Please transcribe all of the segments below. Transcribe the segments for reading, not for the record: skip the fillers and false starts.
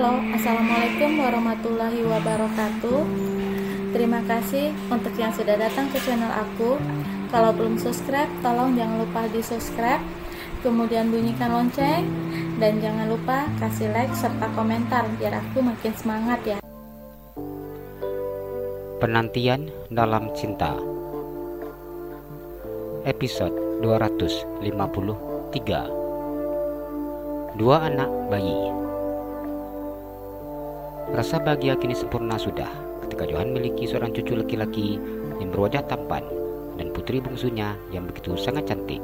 Halo, Assalamualaikum warahmatullahi wabarakatuh. Terima kasih untuk yang sudah datang ke channel aku. Kalau belum subscribe, tolong jangan lupa di subscribe, kemudian bunyikan lonceng, dan jangan lupa kasih like serta komentar biar aku makin semangat ya. Penantian dalam cinta, episode 253. Dua anak bayi. Rasa bahagia kini sempurna sudah ketika Johan memiliki seorang cucu laki-laki yang berwajah tampan dan putri bungsunya yang begitu sangat cantik.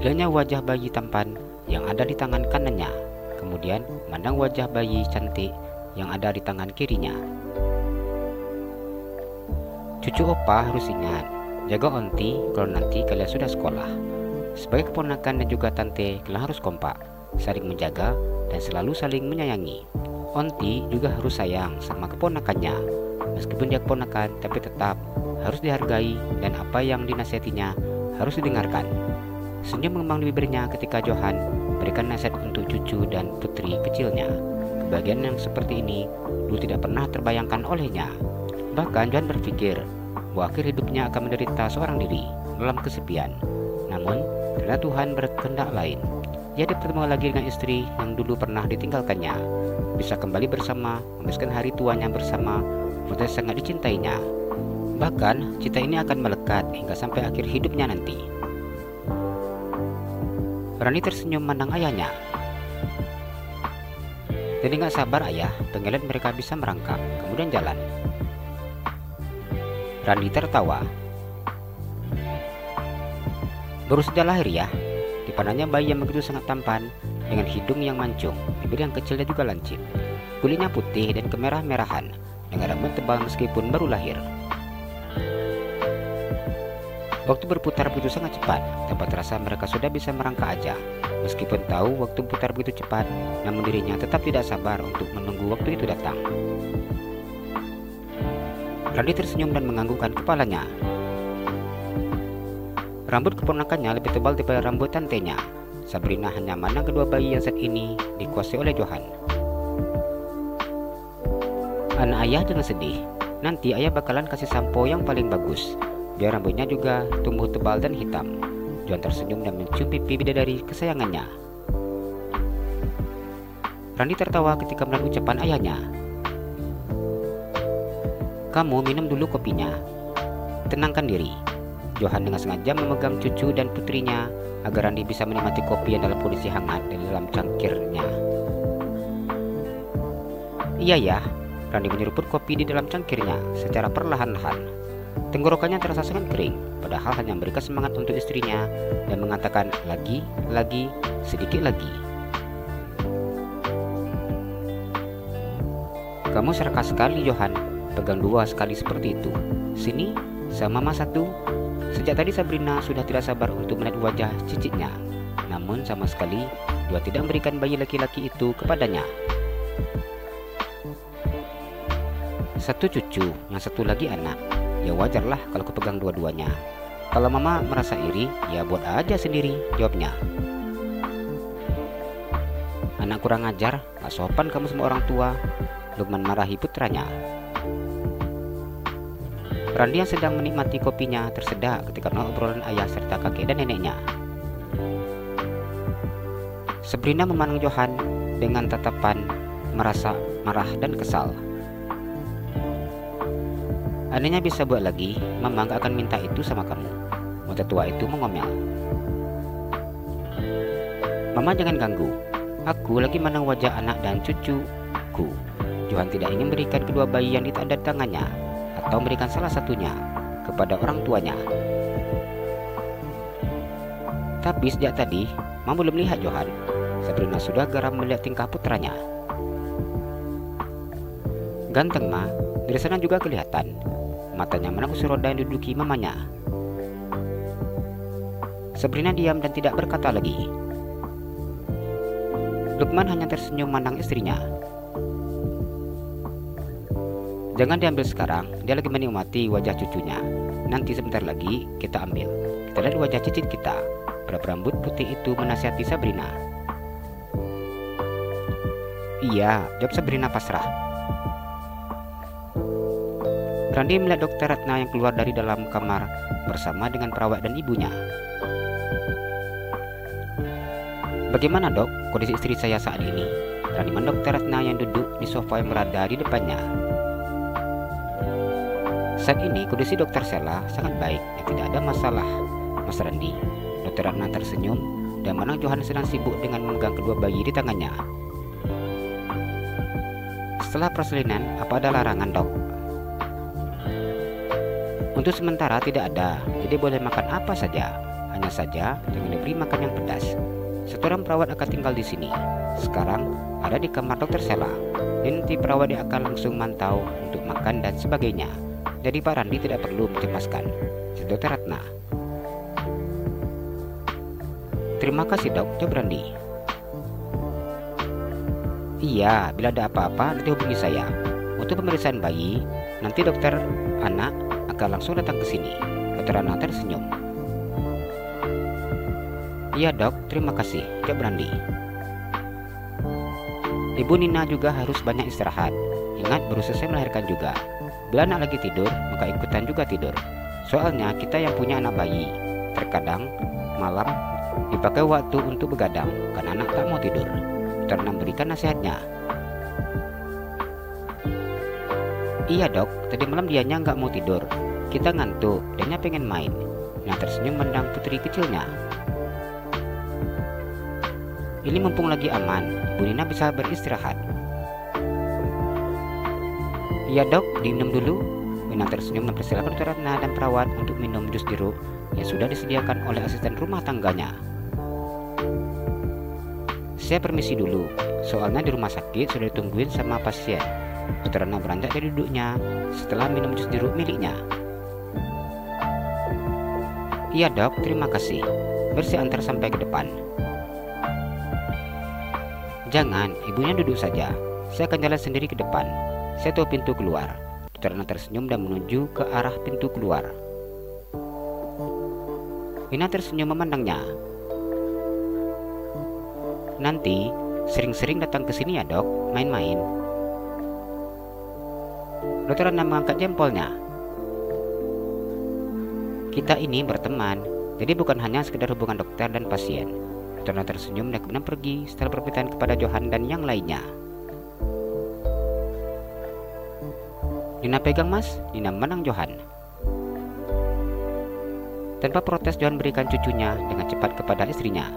Lihatnya wajah bayi tampan yang ada di tangan kanannya, kemudian memandang wajah bayi cantik yang ada di tangan kirinya. Cucu opa harus ingat, jaga onti kalau nanti kalian sudah sekolah. Sebagai keponakan dan juga tante, kalian harus kompak, saling menjaga dan selalu saling menyayangi. Onti juga harus sayang sama keponakannya. Meskipun dia keponakan, tapi tetap harus dihargai dan apa yang dinasihatinya harus didengarkan. Senyum mengembang di bibirnya ketika Johan berikan nasihat untuk cucu dan putri kecilnya. Kebahagiaan yang seperti ini dulu tidak pernah terbayangkan olehnya. Bahkan Johan berpikir bahwa akhir hidupnya akan menderita seorang diri dalam kesepian. Namun ternyata Tuhan berkehendak lain. Ia bertemu lagi dengan istri yang dulu pernah ditinggalkannya, bisa kembali bersama, menghabiskan hari tuanya bersama, dan sangat dicintainya. Bahkan cinta ini akan melekat hingga sampai akhir hidupnya nanti. Rani tersenyum memandang ayahnya. Jadi gak sabar ayah, pengen lihat mereka bisa merangkak, kemudian jalan. Rani tertawa. Baru saja lahir ya. Di pandangnya bayi yang begitu sangat tampan, dengan hidung yang mancung, bibir yang kecilnya juga lancip, kulitnya putih dan kemerah-merahan, dengan rambut tebal meskipun baru lahir. Waktu berputar begitu sangat cepat, tanpa terasa mereka sudah bisa merangkak aja. Meskipun tahu waktu berputar begitu cepat, namun dirinya tetap tidak sabar untuk menunggu waktu itu datang. Randi tersenyum dan menganggukkan kepalanya. Rambut keponakannya lebih tebal daripada rambut tantenya. Sabrina hanya mana kedua bayi yang saat ini dikuasai oleh Johan. Anak ayah jangan sedih. Nanti ayah bakalan kasih sampo yang paling bagus, biar rambutnya juga tumbuh tebal dan hitam. Johan tersenyum dan mencium pipi bidadari kesayangannya. Randi tertawa ketika mendengar ucapan ayahnya. Kamu minum dulu kopinya. Tenangkan diri. Johan dengan sengaja memegang cucu dan putrinya agar Randi bisa menikmati kopi yang dalam kondisi hangat di dalam cangkirnya. Iya ya, Randi menyeruput kopi di dalam cangkirnya secara perlahan-lahan. Tenggorokannya terasa sangat kering, padahal hanya memberikan semangat untuk istrinya dan mengatakan lagi, sedikit lagi. Kamu serakah sekali Johan, pegang dua sekali seperti itu. Sini, sama mama satu. Sejak tadi Sabrina sudah tidak sabar untuk melihat wajah cicitnya. Namun sama sekali dia tidak memberikan bayi laki-laki itu kepadanya. Satu cucu, yang satu lagi anak. Ya wajarlah kalau kepegang dua-duanya. Kalau mama merasa iri, ya buat aja sendiri, jawabnya. Anak kurang ajar, gak sopan kamu sama orang tua, Lukman marahi putranya. Randi yang sedang menikmati kopinya tersedak ketika mendengar obrolan ayah serta kakek dan neneknya. Sabrina memandang Johan dengan tatapan merasa marah dan kesal. Anehnya bisa buat lagi, mama gak akan minta itu sama kamu. Wanita tua itu mengomel. Mama jangan ganggu, aku lagi memandang wajah anak dan cucuku. Johan tidak ingin berikan kedua bayi yang ada di tangannya atau memberikan salah satunya kepada orang tuanya. Tapi sejak tadi, Mama belum melihat Johan. Sabrina sudah geram melihat tingkah putranya. Ganteng Ma, dari sana juga kelihatan. Matanya menang kursi roda yang diduduki mamanya. Sabrina diam dan tidak berkata lagi. Lukman hanya tersenyum memandang istrinya. Jangan diambil sekarang, dia lagi menikmati wajah cucunya. Nanti sebentar lagi kita ambil. Kita lihat wajah cicit kita. Berambut putih itu menasihati Sabrina. Iya, jawab Sabrina pasrah. Randi melihat Dokter Ratna yang keluar dari dalam kamar bersama dengan perawat dan ibunya. Bagaimana dok, kondisi istri saya saat ini? Randi memandang Dokter Ratna yang duduk di sofa yang berada di depannya. Saat ini kondisi Dokter Sela sangat baik dan tidak ada masalah, Mas Randi. Dokter Ratna tersenyum dan memandang Johan sedang sibuk dengan memegang kedua bayi di tangannya. Setelah persalinan, apa ada larangan dok? Untuk sementara tidak ada, jadi boleh makan apa saja. Hanya saja jangan diberi makan yang pedas. Satu orang perawat akan tinggal di sini. Sekarang ada di kamar Dokter Sela. Dan nanti perawat dia akan langsung mantau untuk makan dan sebagainya. Jadi Pak Randi tidak perlu mencemaskan, si Dokter Ratna. Terima kasih dok, jawab Randi. Iya, bila ada apa-apa nanti hubungi saya. Untuk pemeriksaan bayi, nanti dokter anak akan langsung datang ke sini. Dokter Ratna tersenyum. Iya dok, terima kasih, jawab Randi. Ibu Nina juga harus banyak istirahat. Ingat baru selesai melahirkan juga. Bila anak lagi tidur, maka ikutan juga tidur. Soalnya kita yang punya anak bayi, terkadang malam dipakai waktu untuk begadang karena anak tak mau tidur. Dokter memberikan nasihatnya. Iya dok, tadi malam dianya nggak mau tidur. Kita ngantuk, dianya pengen main. Nah tersenyum memandang putri kecilnya. Ini mumpung lagi aman, Bu Nina bisa beristirahat. Iya dok, diminum dulu. Nina tersenyum mempersilahkan Dokter Ratna dan perawat untuk minum jus jeruk yang sudah disediakan oleh asisten rumah tangganya. Saya permisi dulu, soalnya di rumah sakit sudah ditungguin sama pasien. Dokter Ratna beranjak dari duduknya setelah minum jus jeruk miliknya. Iya dok, terima kasih. Bersih antar sampai ke depan. Jangan, ibunya duduk saja. Saya akan jalan sendiri ke depan. Saya tahu pintu keluar. Dokter Ratna tersenyum dan menuju ke arah pintu keluar. Nina tersenyum memandangnya. Nanti sering-sering datang ke sini ya dok, main-main. Dokter Ratna mengangkat jempolnya. Kita ini berteman, jadi bukan hanya sekedar hubungan dokter dan pasien. Dokter Ratna tersenyum dan kemudian pergi setelah berpamitan kepada Johan dan yang lainnya. Nina pegang mas, Nina memandang Johan. Tanpa protes Johan berikan cucunya dengan cepat kepada istrinya.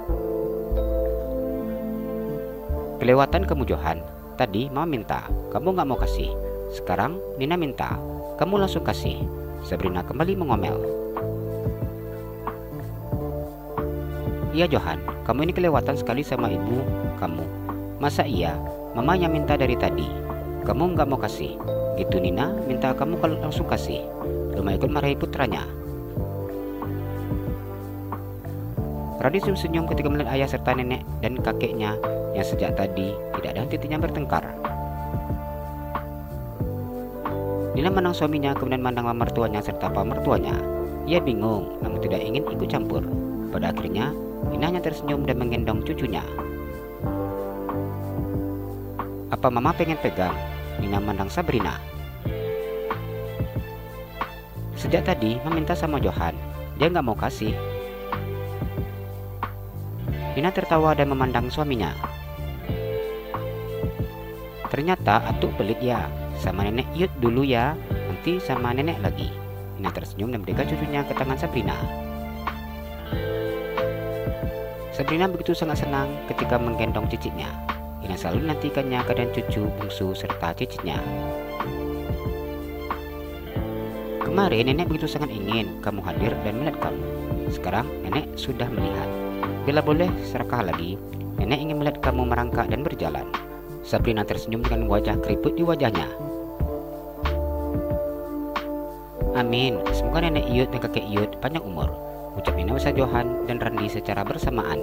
Kelewatan kamu Johan, tadi mama minta, kamu gak mau kasih. Sekarang Nina minta, kamu langsung kasih. Sabrina kembali mengomel. Iya Johan, kamu ini kelewatan sekali sama ibu kamu. Masa iya, mama yang minta dari tadi. Kamu nggak mau kasih. Gitu Nina minta kamu kalau langsung kasih. Rumah ikut marahi putranya. Randi senyum ketika melihat ayah serta nenek dan kakeknya yang sejak tadi tidak ada henti-hentinya bertengkar. Nina memandang suaminya kemudian memandang mama mertuanya serta pak mertuanya. Ia bingung namun tidak ingin ikut campur. Pada akhirnya Nina hanya tersenyum dan menggendong cucunya. Apa mama pengen pegang? Nina memandang Sabrina. Sejak tadi meminta sama Johan, dia nggak mau kasih. Nina tertawa dan memandang suaminya. Ternyata atuk pelit ya. Sama nenek yuk dulu ya, nanti sama nenek lagi. Nina tersenyum dan memberikan cucunya ke tangan Sabrina. Sabrina begitu sangat senang ketika menggendong cicitnya. Nina selalu menantikannya keadaan cucu, bungsu, serta cicitnya. Kemarin nenek begitu sangat ingin kamu hadir dan melihat kamu. Sekarang nenek sudah melihat. Bila boleh serakah lagi, nenek ingin melihat kamu merangkak dan berjalan. Sabrina tersenyum dengan wajah keriput di wajahnya. Amin, semoga nenek Iyut dan kakek Iyut panjang umur, ucap Nina besar Johan dan Randi secara bersamaan.